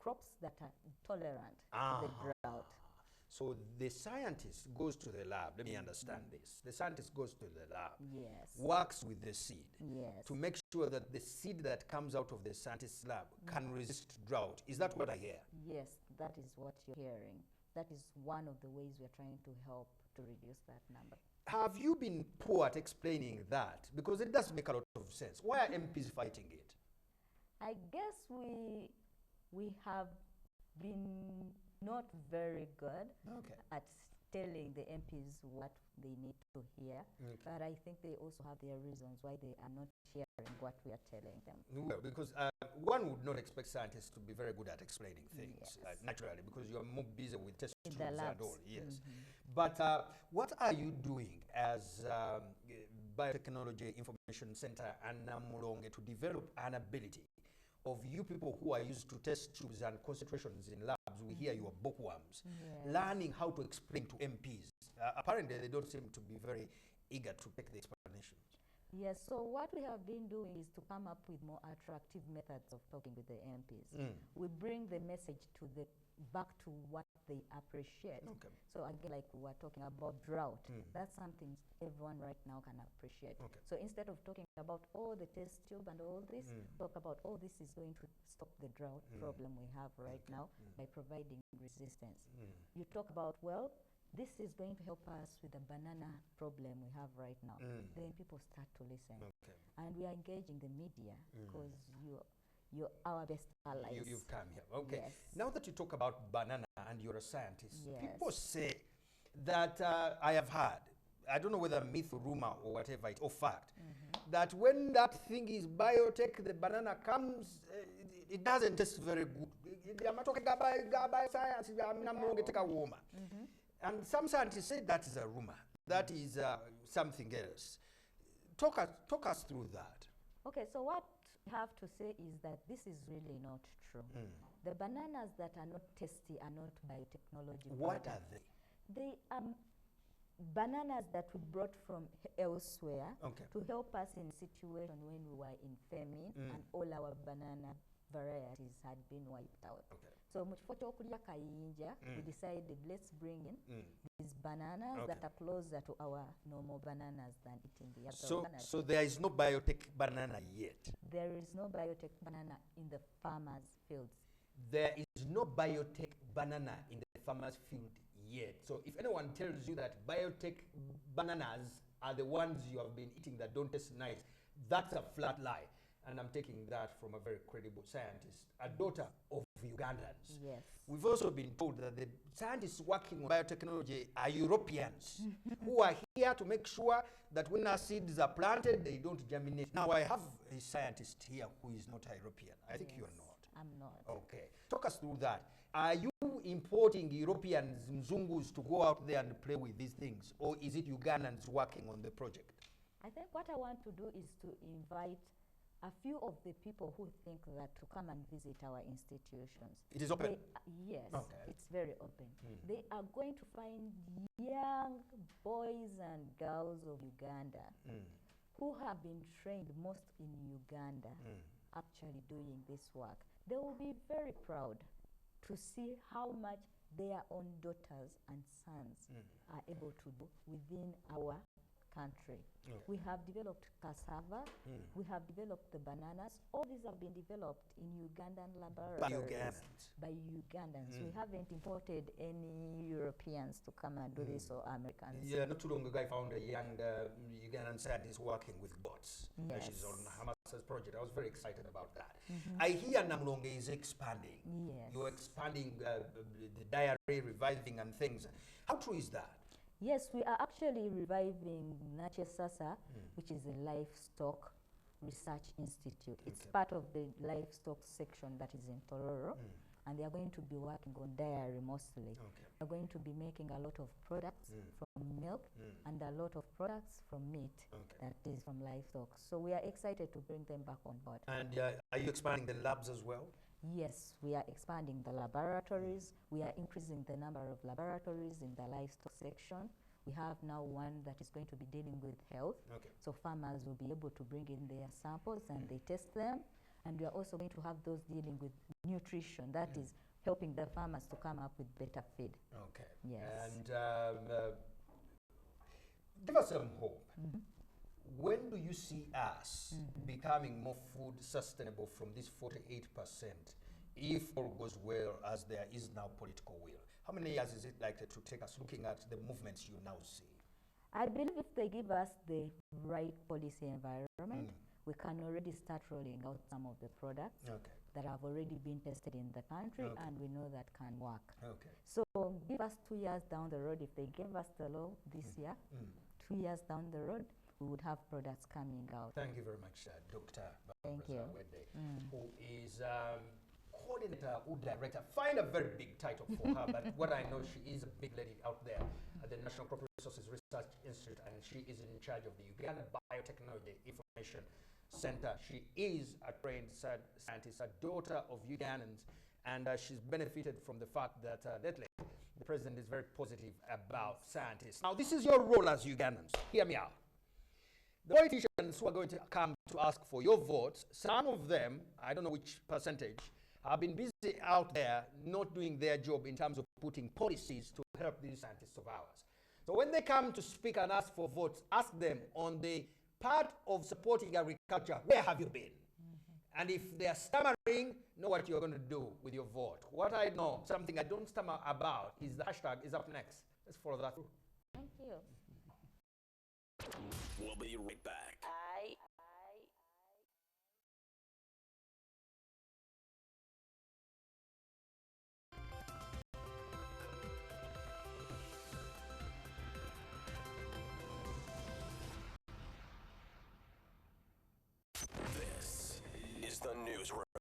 crops that are tolerant to the drought. So the scientist goes to the lab, let me understand this. The scientist goes to the lab, Yes. works with the seed Yes. to make sure that the seed that comes out of the scientist's lab can resist drought. Is that what I hear? Yes, that is what you're hearing. That is one of the ways we're trying to help to reduce that number. Have you been poor at explaining that? Because it does make a lot of sense. Why are MPs fighting it? I guess we have been not very good at telling the MPs what they need to hear, but I think they also have their reasons why they are not hearing what we are telling them. Well, because one would not expect scientists to be very good at explaining things, naturally, because you're more busy with test tubes and all. Yes. But what are you doing as Biotechnology Information Center and Namulonge to develop an ability of you people who are used to test tubes and concentrations in labs? We hear you are bookworms, learning how to explain to MPs. Apparently, they don't seem to be very eager to take the explanations. Yes, so what we have been doing is to come up with more attractive methods of talking with the MPs. We bring the message to back to what they appreciate. So again, like we were talking about drought, that's something everyone right now can appreciate. So instead of talking about the test tube and all this, talk about, this is going to stop the drought problem we have right now by providing resistance. You talk about, this is going to help us with the banana problem we have right now. Then people start to listen. And we are engaging the media because you're our best allies. You've come here. Okay. Yes. Now that you talk about banana and you're a scientist, people say that I have heard, I don't know whether myth or rumor or whatever, or fact, that when that thing is biotech, the banana comes, it doesn't taste very good. And some scientists say that is a rumor. That is something else. Talk us through that. Okay, so what I have to say is that this is really not true. The bananas that are not tasty are not biotechnology. What are they? They are bananas that we brought from elsewhere to help us in a situation when we were in famine and all our banana varieties had been wiped out. So we decided, let's bring in these bananas that are closer to our normal bananas than eating the other bananas. So there is no biotech banana yet? There is no biotech banana in the farmers' fields. There is no biotech banana in the farmers' field yet. So if anyone tells you that biotech bananas are the ones you have been eating that don't taste nice, that's a flat lie. And I'm taking that from a very credible scientist, a daughter of Ugandans. Yes. We've also been told that the scientists working on biotechnology are Europeans who are here to make sure that when our seeds are planted, they don't germinate. Now, I have a scientist here who is not European. I think you're not. I'm not. Okay. Talk us through that. Are you importing Europeans, Mzungus, to go out there and play with these things? Or is it Ugandans working on the project? I think what I want to do is to invite a few of the people who think that to come and visit our institutions. It is open? Yes, it's very open. They are going to find young boys and girls of Uganda who have been trained most in Uganda actually doing this work. They will be very proud to see how much their own daughters and sons are able to do within our country. We have developed cassava, we have developed the bananas. All these have been developed in Ugandan laboratories. By Ugandans. We haven't imported any Europeans to come and do this, or Americans. Yeah, not too long ago I found a young Ugandan scientist working with goats. She's on Hamas's project. I was very excited about that. I hear Namulonge is expanding. Yes. You're expanding the diary, reviving and things. How true is that? Yes, we are actually reviving Nache Sasa, which is a livestock research institute. It's part of the livestock section that is in Tororo, and they are going to be working on dairy mostly. They're going to be making a lot of products from milk and a lot of products from meat that is from livestock. So we are excited to bring them back on board. And are you expanding the labs as well? Yes, we are expanding the laboratories. We are increasing the number of laboratories in the livestock section. We have now one that is going to be dealing with health. So farmers will be able to bring in their samples and they test them. And we are also going to have those dealing with nutrition, that is helping the farmers to come up with better feed. Okay. Yes. And give us some hope. When do you see us becoming more food sustainable from this 48%, if all goes well as there is now political will? How many years is it likely to take us, looking at the movements you now see? I believe if they give us the right policy environment, we can already start rolling out some of the products that have already been tested in the country, and we know that can work. So give us 2 years down the road. If they give us the law this year, 2 years down the road, we would have products coming out. Thank you very much, Dr. Thank you. Zawedde, who is coordinator or director. Find a very big title for her, but what I know, she is a big lady out there at the National Crop Resources Research Institute, and she is in charge of the Uganda Biotechnology Information Center. She is a trained scientist, a daughter of Ugandans, and she's benefited from the fact that lately the president is very positive about scientists. Now, this is your role as Ugandans. Hear me out. The politicians who are going to come to ask for your votes, some of them, I don't know which percentage, have been busy out there not doing their job in terms of putting policies to help these scientists of ours. So when they come to speak and ask for votes, ask them on the part of supporting agriculture, where have you been? And if they are stammering, know what you're going to do with your vote. What I know, something I don't stammer about, is the hashtag is up next. Let's follow that through. Thank you. We'll be right back.